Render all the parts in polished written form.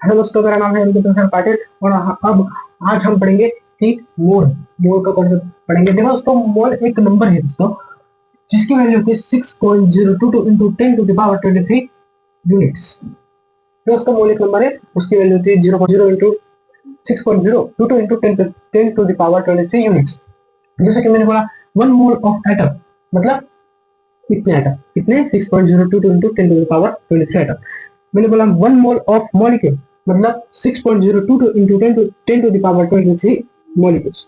Hello दोस्तों, मेरा नाम है अंकित पाटिल और अब आज हम पढ़ेंगे कि मोल मोल का कॉन्सेप्ट पढ़ेंगे। देखो दोस्तों, मोल एक नंबर है दोस्तों जिसकी वैल्यू होती है 6.022 into 10 to the power 23 units. दोस्तों मोल एक नंबर है, उसकी वैल्यू होती है 0.0 into 6.022 into 10 to the power 23 units. जैसे कि मैंने बोला वन मोल ऑफ एटम मतलब कितने एटम, कितने 6.022 into 10 to the power 23 atom. मैंने बोला वन मोल ऑफ मॉलिक्यूल मतलब 6.022 into 10 to the power 23 molecules.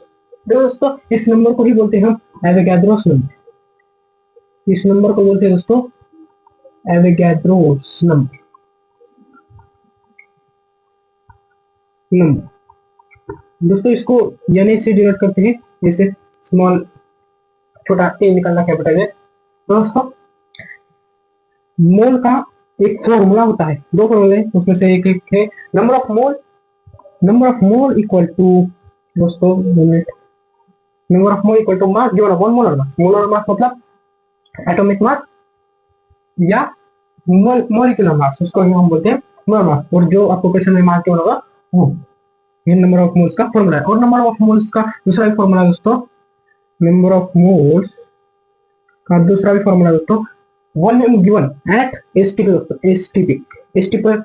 दोस्तों इस नंबर को ही बोलते हैं हम एवोगैड्रोस नंबर। इस नंबर को बोलते हैं दोस्तों एवोगैड्रोस नंबर। दोस्तों इसको यानी से डिनोट करते हैं, जैसे स्मॉल छोटा ए निकालना कैपिटल है। दोस्तों मोल का एक फॉर्मूला होता है, दो फॉर्मूले उसमें से एक है number of mole equal to दोस्तों number of mole equal to mass given upon molar mass. Molar mass मतलब एटॉमिक मास या मॉलिक्यूलर मास, उसको ही हम बोलते हैं मोलर मास। और जो आपको क्वेश्चन में मास गिवन होगा वो ये नंबर ऑफ मोल्स का फॉर्मूला है। और नंबर ऑफ मोल्स का दूसरा भी फॉर्मूला दोस्तों, नंबर ऑफ मोल्स का दूसरा भी फॉर्मूला दोस्तों वॉल्यूम गिवन एट एसटीपी। दोस्तों एसटीपी पर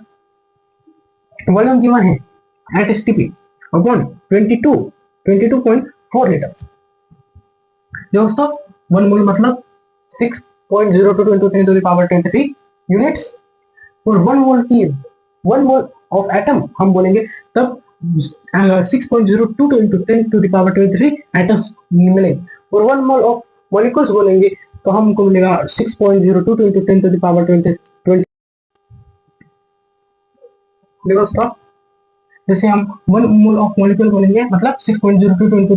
वॉल्यूम गिवन है एट एसटीपी अपॉन 22.4 लीटर्स। दोस्तों वन मोल मतलब 6.022 into 10 to the power 23 units. और वन मोल ऑफ एटम हम बोलेंगे तब 6.022 into 10 to the power 23 atoms मिलेंगे। और वन मोल ऑफ मॉलिक्यूल्स बोलेंगे तो हमको मिलेगा 6.022 into 10 to the power 20। दोस्तों जैसे हम वन मोल ऑफ मॉलिक्यूल बोलेंगे मतलब 6.022 into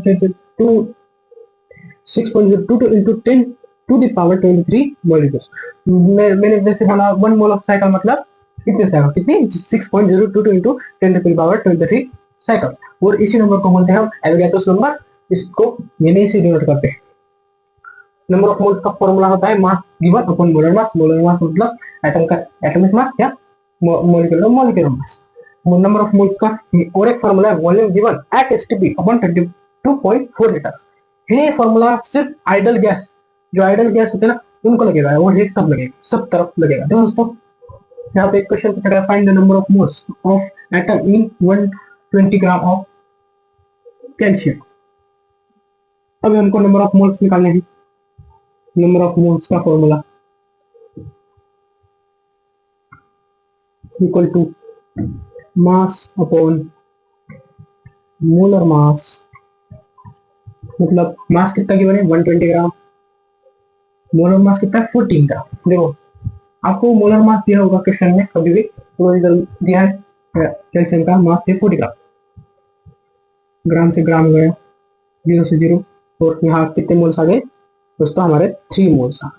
10 to the power 23 molecules. मैंने जैसे बोला वन मोल ऑफ साइकिल मतलब कितने साइकिल, कितनी 6.022 into 10 to the power 23 cycles. और इसी नंबर को बोलते हैं हम एवोगैड्रोस नंबर। इसको मैंने इसे डिनोट करते हैं। नंबर ऑफ मोल्स का फॉर्मूला होता है मास given upon molar mass. Molar mass मतलब एटम का एटॉमिक मास या molecular mass. Number of moles का और एक फॉर्मूला है volume given at STP upon 22.4 litres. ये फॉर्मूला सिर्फ आइडल गैस, जो आइडल गैस होते हैं ना उनको लगेगा, और ये सब लगेगा, सब तरफ लगेगा। दोस्तों यहाँ पे एक क्वेश्चन पूछा गया find the number of moles of atom in 120 gram of calcium. अब हमको नंबर ऑफ मोल्स निकालने हैं। नंबर ऑफ मोल्स का formula equal to mass upon molar mass. मतलब मास कितना गिवन है 120 ग्राम, मोलर मास कितना है 14 ग्राम। देखो आपको मोलर मास दिया होगा क्वेश्चन में कभी भी, तो इधर दिया है कैल्शियम का मास है 40 ग्राम। ग्राम से ग्राम गया, 0 से 0, और यहाँ कितने मोल्स आ गए दोस्तों, हमारे 3 मोल्स आ।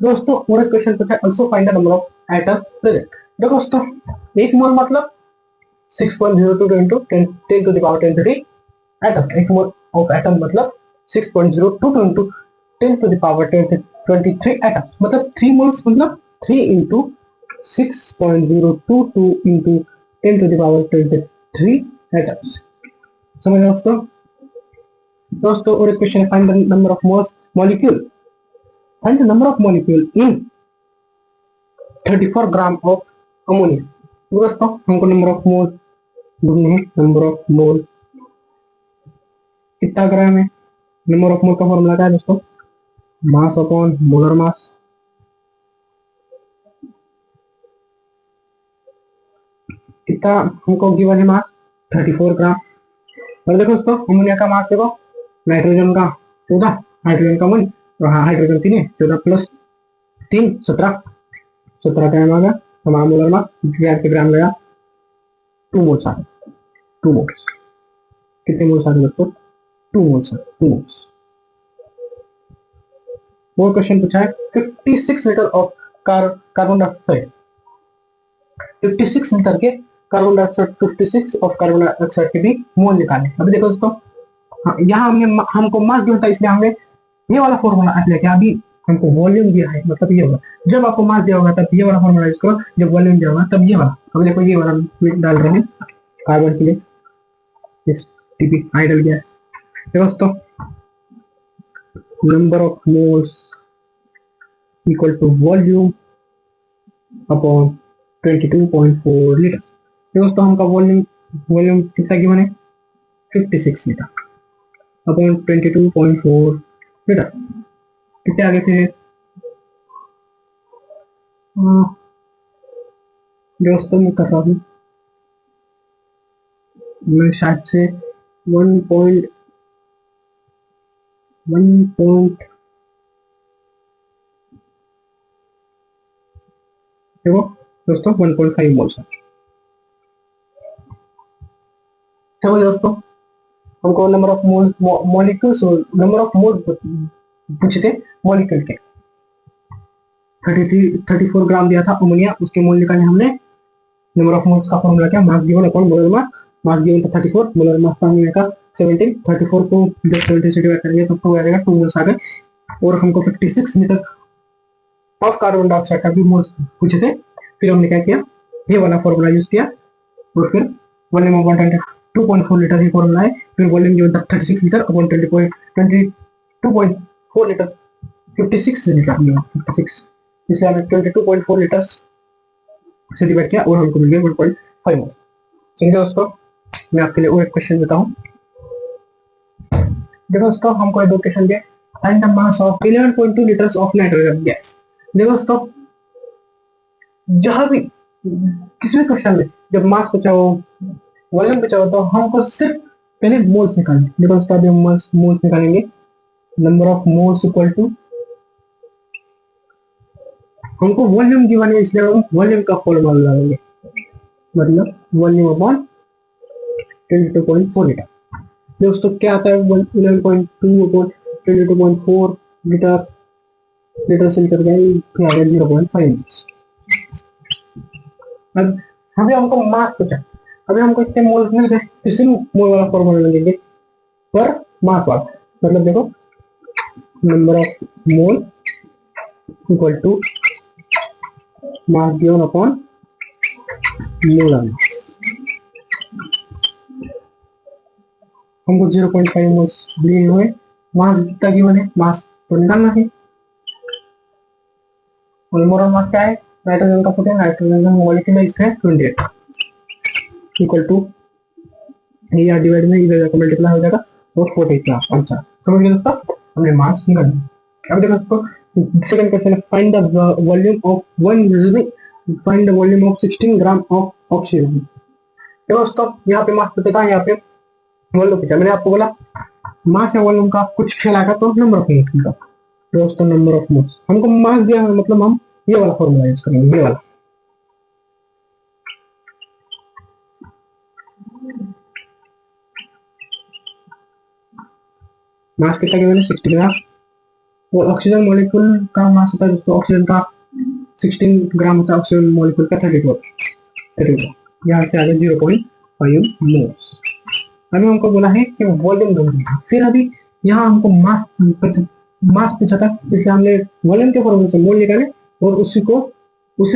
दोस्तों और एक क्वेश्चन पूछा also find the number of atoms present. देखो दोस्तों एक मोल मतलब 6.022 into 10 to the power 23 atom. एक मोल ऑफ एटम मतलब 6.022 into 10 to the power 23 atoms. मतलब 3 मोल्स मतलब 3 into 6.022 into 10 to the power 23 atoms. समझ रहे दोस्तों? दोस्तों और एक question find the number of moles molecule. Find the number of molecule in 34 gram of ammonia. दोस्तों हमको नंबर ऑफ मोल ढूंढने हैं। नंबर ऑफ मोल कितना ग्राम है, नंबर ऑफ मोल का फॉर्मूला क्या है दोस्तों, मास अपॉन मोलर मास। कितना हमको गिवन है मास 34 ग्राम। और देखो दोस्तों अमोनिया का मास देखो, नाइट्रोजन का 14, हाइड्रोजन का 1, और हाँ हाइड्रोजन 3 है, 14 प्लस 3 17 ग्राम आ गया हमारा मोलर मास। ग्राम गया 2 मोल्स आ गए। 2 मोल्स कितने मोल्स आ गए दोस्तों, 2 मोल्स। और क्वेश्चन पूछा है 56 litre of carbon dioxide, 56 litre के carbon dioxide, 56 of carbon dioxide के भी मोल निकाले। अभी देखो दोस्तों यहाँ हमको मास दिया था, इसलिए हमने ये वाला फॉर्मूला अप्लाई किया। अभी हमको वॉल्यूम दिया है मतलब ये होगा, जब आपको मास दिया होगा तब ये वाला फॉर्मूला यूज करो, जब वॉल्यूम दिया होगा तब ये वाला। अब देखो ये वाला डाल रहे हैं कार्बन के लिए, इस टीपी आइडल गैस। देखो दोस्तों, number of moles equal to volume upon 22.4 litre. दोस्तों हमका वॉल्यूम वॉल्यूम कितना गिवन है, 56 लीटर अपॉन 22.4 लीटर। कितने आगे थे दोस्तों, मैं कर रहा हूँ, मैं शायद से 1.1 देखो दोस्तों 1.5 मोल्स है। चलो दोस्तों, हमको number of mole molecules number of मोल पूछे थे मॉलिक्यूल के। 34 ग्राम दिया था अमोनिया, उसके मोल निकाले हमने। नंबर ऑफ मोल्स का फॉर्मूला क्या, मास गिवन अपॉन मोलर मास। मास गिवन था 34, मोलर मास का अमोनिया का 17। 34 को जब 17 से डिवाइड करेंगे तो आपको आ जाएगा 2 मोल्स आ गए। और हमको 56 लीटर ऑफ कार्बन डाइऑक्साइड का भी मोल्स पूछे थे। फिर हमने क्या किया, ये वाला फॉर्मूला यूज किया और फिर volume of 2.4 litre he formula है। फिर वॉल्यूम गिवन था 36 लीटर अपॉन 22.4 लीटर, 56 लीटर 56, इसलिए हमें 22.4 लीटर से डिवाइड किया और हमको मिल गया 1.5 मोल्स। ठीक है दोस्तों, मैं आपके लिए और एक क्वेश्चन देता हूँ। देखो दोस्तों, हमको दो क्वेश्चन दिए। Find the mass of 11.2 litres of nitrogen gas. देखो दोस्तों, जहां भी किसी भी क्वेश्चन में जब मास पूछा हो, वॉल्यूम पूछा हो, तो हमको सिर्फ पहले मोल्स निकालने। देखो दोस्तों, अभी हम मोल्स निकालेंगे। Number of moles equal to, हमको वॉल्यूम गिवन है इसलिए हम वॉल्यूम का फॉर्मूला लगाएंगे, मतलब वॉल्यूम अपॉन 22.4 लीटर। दोस्तों क्या आता है, 11.2 अपॉन 22.4 लीटर, लीटर से लीटर गए फिर आ गया 0.5। अब अभी हमको मास पूछा, अभी हमको इतने मोल्स मिल गए, इसी मोल वाला फॉर्मूला लगेंगे पर मास वाला। मतलब देखो, number of mole equal to mass given upon molar mass. हमको 0.5 मोल्स लिए हुए, मास कितना गिवन है, मास तो निकालना है। और मोलर मास क्या है, नाइट्रोजन का फुटे, नाइट्रोजन का मॉलिक्यूल है इसका 28 इक्वल टू, ये डिवाइड में इधर जाकर मल्टीप्लाई हो जाएगा और 48 का आंसर। समझ गए दोस्तों, हमने मास निकाल दिया। अब देखो दोस्तों, सेकंड क्वेश्चन है, find the volume of 16 gram of oxygen. देखो दोस्तों, यहाँ पे मास पूछा था, यहाँ पे वॉल्यूम पूछा। मैंने आपको बोला मास या वॉल्यूम का कुछ खेल आएगा तो नंबर ऑफ मोल्स का। दोस्तों नंबर ऑफ मोल्स हमको मास दिया है, मतलब हम ये वाला फॉर्मूला यूज करेंगे, ये वाला। मास कितना गिवन है, 60 ग्राम। और ऑक्सीजन मॉलिक्यूल का मास होता है दोस्तों, ऑक्सीजन का 16 ग्राम होता है, ऑक्सीजन मॉलिक्यूल का 32। यहाँ से आगे 0.5 मोल्स। अभी हमको बोला है कि वॉल्यूम ढूंढना, फिर अभी यहाँ हमको मास पूछा था, इसलिए हमने वॉल्यूम के फॉर्मूले से मोल निकाले और उसी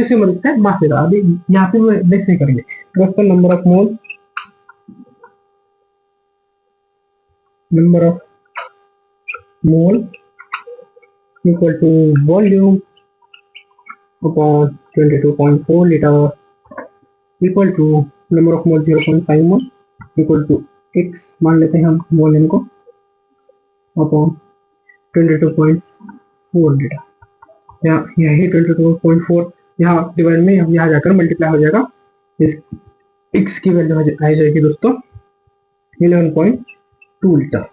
से मदद से मास निकाला। अभी यहाँ पे वैसे करेंगे दोस्तों, number of moles, number of mole equal to volume upon 22.4 litre equal to number of mole 0.5 mole equal to x मान लेते हैं हम वॉल्यूम को अपॉन 22.4 लीटर। यही 22.4 यहाँ डिवाइड में यहाँ जाकर मल्टीप्लाई हो जाएगा, इस x की वैल्यू आ जाएगी दोस्तों 11.2 लीटर।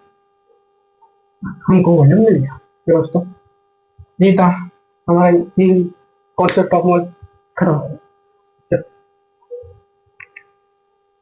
हमको वॉल्यूम मिल गया दोस्तों। ये था हमारा कॉन्सेप्ट ऑफ मोल खत्म।